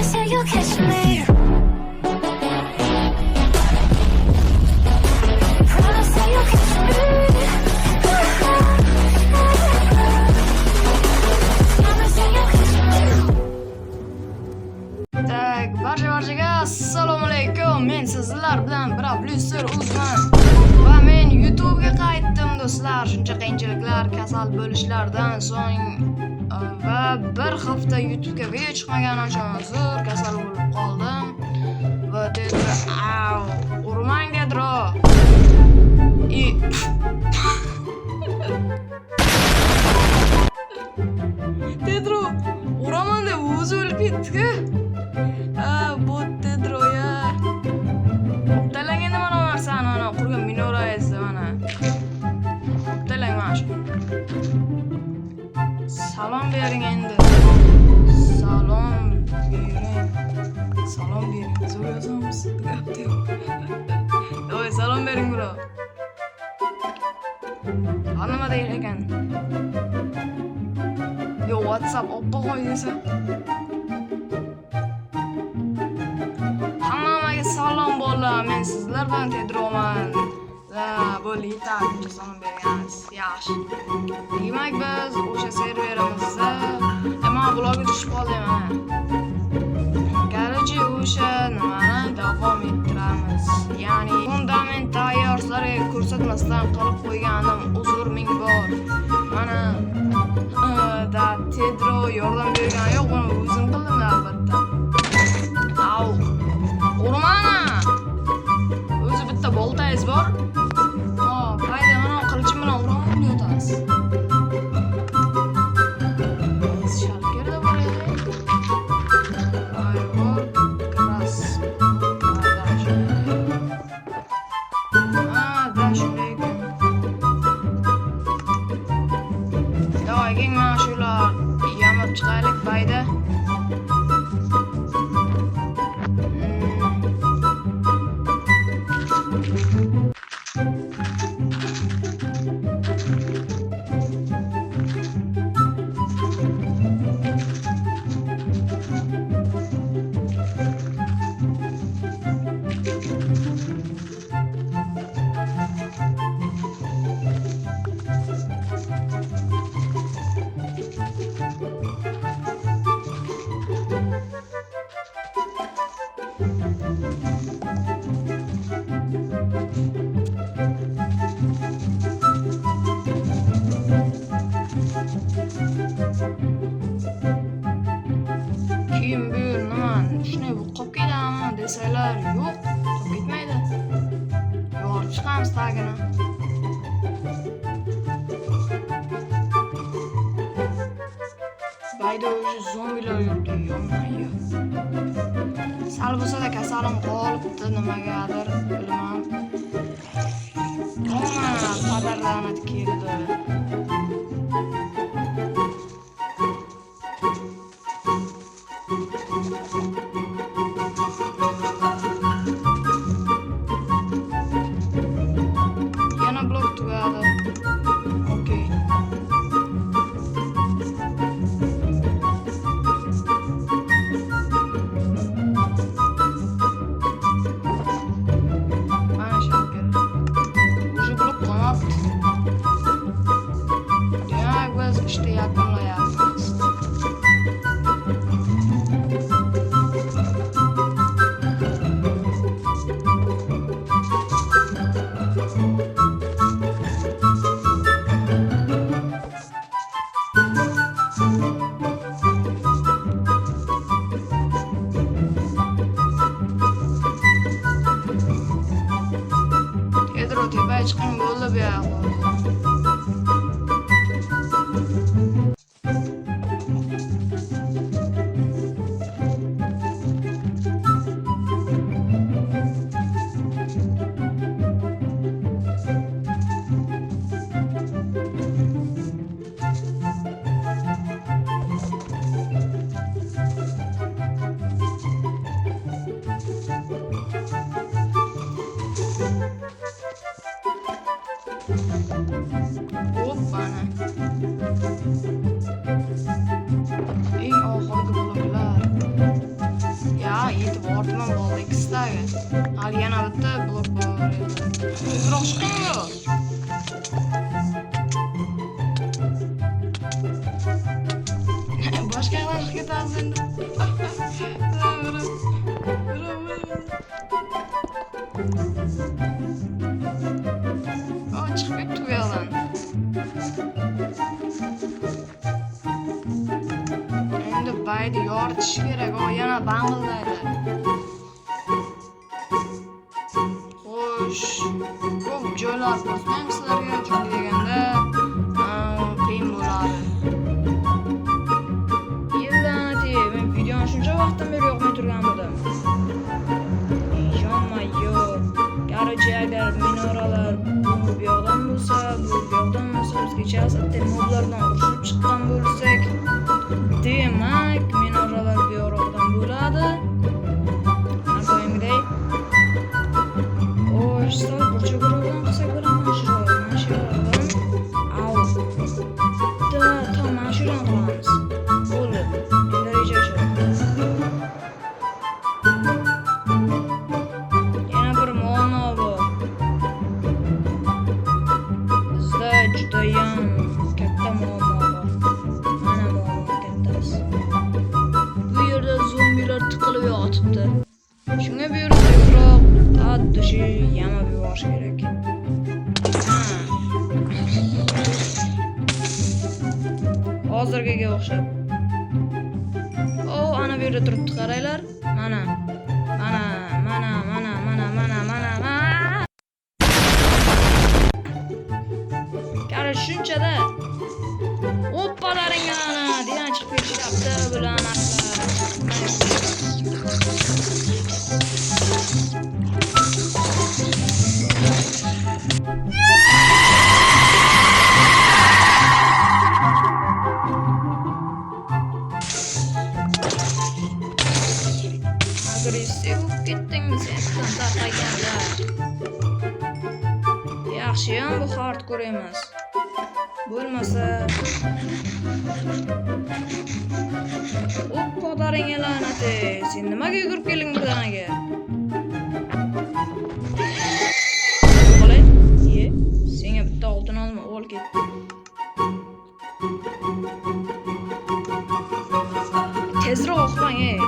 say you'll catch me. Promise that you'll catch me. Promise that you'll catch me. Tak, barchaga assalomu alaykum. Men sizlar bilan Producer Uzman va men YouTube ga qaytdim do'stlar. Shuncha qiyinchiliklar, kasal bo'lishlardan so'ng va bir hafta YouTube ga video chiqmaganim uchun uzr, kasal bo'lib qoldim. Va Tedro, urmang Tedro. Tedro, uraman deb o'zi o'lib ketdi-ku. Bu Tedro ya. Talang endi mana narsani, mana qurgan minorangizni mana. Talang mana shu. Salom bering endi. Salom bering. Salom bering. So'rasamiz. Gapda yo'q. Voy, salom bering bro. Nima deyir ekan? Yo, WhatsApp oppa qo'y desa. Hammaga salom bolalar, men sizlar bilan Tedroman. Bo'ldi, yetarli salom bergansiz. Yaxshi. Demak, biz o'sha serverimizda mana blogga tushib qoldik mana. Короче, o'sha nimani davom ettiramiz. Ya'ni fundament tayyorlarga ko'rsatmasdan qilib qo'yganim uzr ming bor. Mana Tedro yordam bergani yo'q, buni o'zim qildim albatta. Au. Urmana. O'zi bitta boltangiz bor. Qayda mana qilichim bilan uraman deyotasiz. Shalkerda bo'ladi. Ayvor, gras. Dashlik. Davay, keng mana shular yamab chiqaylik bayda. Kim bilir nima, shunday bu qolib ketadimi desalar, yo'q, qolib ketmaydi. Yorib chiqamiz tagini. Bayda o'sha zombilar yuribdi, yo'q. Sal bo'lsa-da kasalim qolibdi nimagadir, bilmam. Mana padarlanib keldi. Yana blok tugadi. Okey. Mana shu. O'sha blok qolmabdi. Tezroq chiqinglar. Boshqa yoqqa ketamiz endi. Chiqib ketdi bu yoqdan. Endi bayni yoritish kerak. Yana bang'illaydi. Xo'sh, ko'p joylar bosmang sizlarga chunki deganda qiyin bo'ladi. Yildan men videoni shuncha vaqtdan beri yoqmay turgan edim. Yo, короче, agar minoralar bu yoqdan bo'lsa, bizgacha asatda moblardan urushib chiqqan bo'lsak, demak minoralar bu yoqdan bo'ladi. Har doimgidek. Sal burchaklardan qilsak bo'ladimi? Shu yoqdan. Au. Tamam, shu yoqdan qilamiz. Bo'ldi. Endi reja shu. Yana bir muammo bor. Bizda judayam katta muammo bor. Mana muammo kattasi. Bu yerda zombilar tiqilib yotibdi. Shunga buyurib tezroq dushi yamab yuborish kerak. Hozirgiga o'xshab. Ana bu yerda turibdi, qaranglar. Mana. Qara shunchada. Oppalaring ana, degan chiqib ketishyapti bular. Agressiv ketdingiz sendan tarqaganlar. Yaxshiyam bu hardcore emas. Bo'lmasa podaring la'nati. Sen nimaga yugurib kelding birdaniga? Qolay, senga bitta oltin olma, ol ketdi. Tezroq uxlang, ey.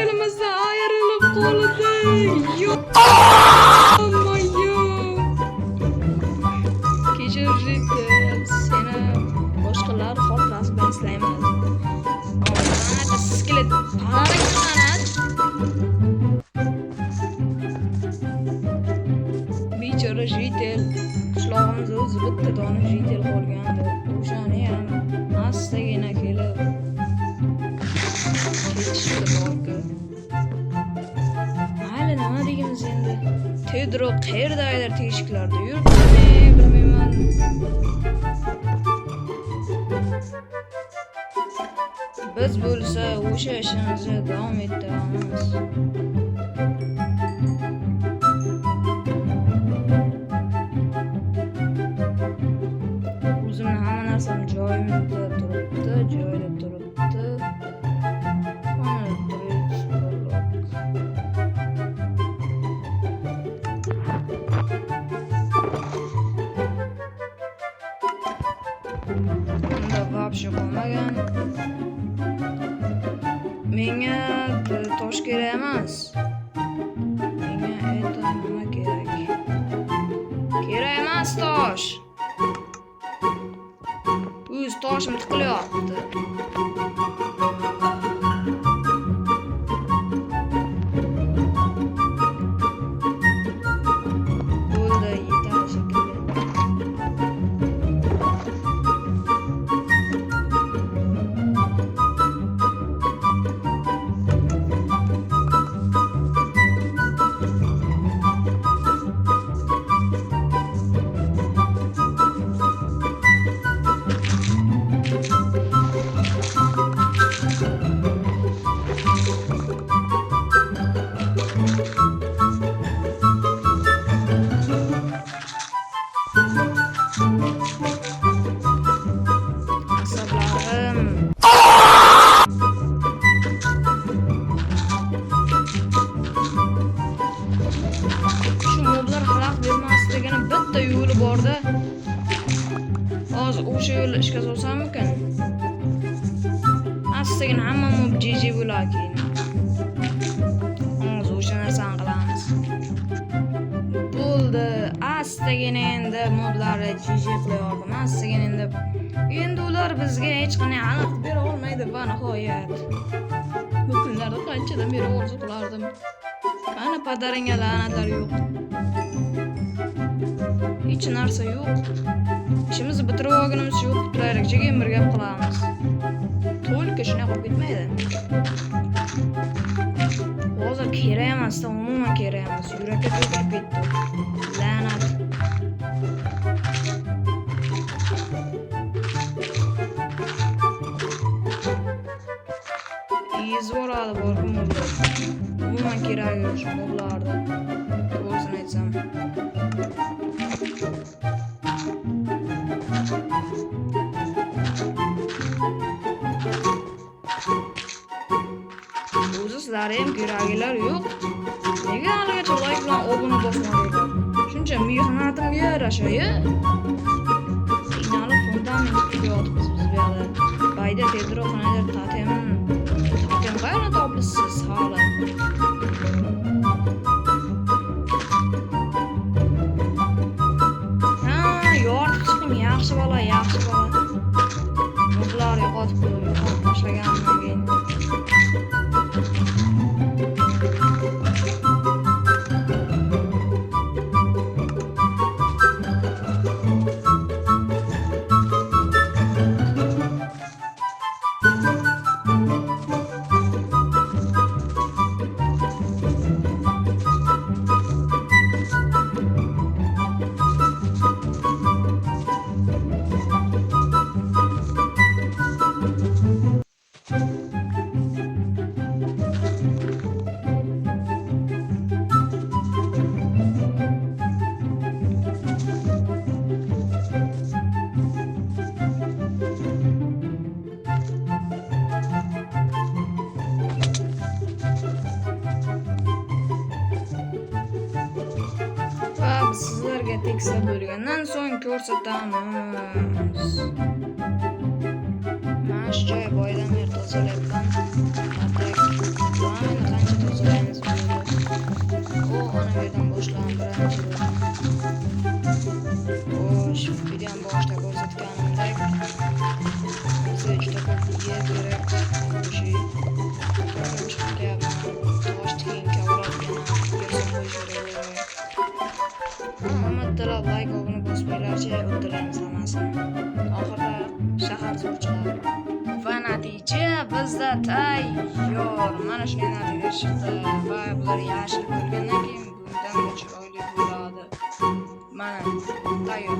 Elimizda ayrilib qoldi. Kechir seni boshqalar xotirasi bilan eslayman. Mana skelet pararing sanat. Bechora jitel. Qishlog'imizda o'zi bitta dona jitel qolgandi. O'shani ham astagina kelib Mayli, nima deymiz endi? Tezroq qayerdaydir teshiklarda yuribdi, bilmayman. Biz bo'lsa o'sha ishimizni davom ettiramiz. O'zimni hamma narsam joyida turibdi. Вообще qolmagan. Menga tosh kerak emas. Menga nima kerak? Kerak emas tosh. O'z toshim tiqilyapti. yo'l ishga solsammikin? Astagina hamma mob jiji bo'larkan. Hozir o'sha narsani qilamiz. Bo'ldi. Astagina endi moblarni jiji qilyapman. Astagina endi ular bizga hech qanday xalaqit bera olmaydi va nihoyat. Bu kunlarda qanchadan beri orzu qilardim. Mana padaringga la'natlar yo'q. Hech narsa yo'q. İşimizni bitirib olganimiz yo'q. Qulaylikcha bir gap qilamiz. To'lka shunaqa qilib ketmaydi. Hozir kerak emas, umuman kerak emas. Yurakka to'kilib ketdi. La'nat. Izvoradi borkim bo'ldi. Umuman kerak yo'q shu moblarni. To'g'risini aytsam. O'zi sizlar ham keraklar yo'q. Nega haligacha like bilan obuna bosmadinglar? Shuncha mehnatimga yarasha-ya. Qiynalib fundament tikayotibmiz biz bu yerda. Bayda tezroq qanadir totem qayerdan topibsiz hali? Yoritib chiqim, yaxshi bola. Moblar yo'qotib tashlaganimdan keyin. Sizlarga teksa bo'lgandan so'ng ko'rsatamiz. Mana shu joy boydan beri tozalayapman. Mana qancha tozalaymiz bo'ldi. Ana bu yerdan boshlayman birinchi. Xo'sh, videoning boshida ko'rsatganimdek bizga juda ko'p yer kerak. Tosh tikin kavralgan Umidlar like obuna bosmanglarcha o'ttiramiz hammasini. Oxirida shahar zo'rchilar. Va natija bizda tayyor. Mana shunday natija chiqdi va bular yashil bo'lgandan keyin bundan chiroyli bo'ladi. Mana tayyor.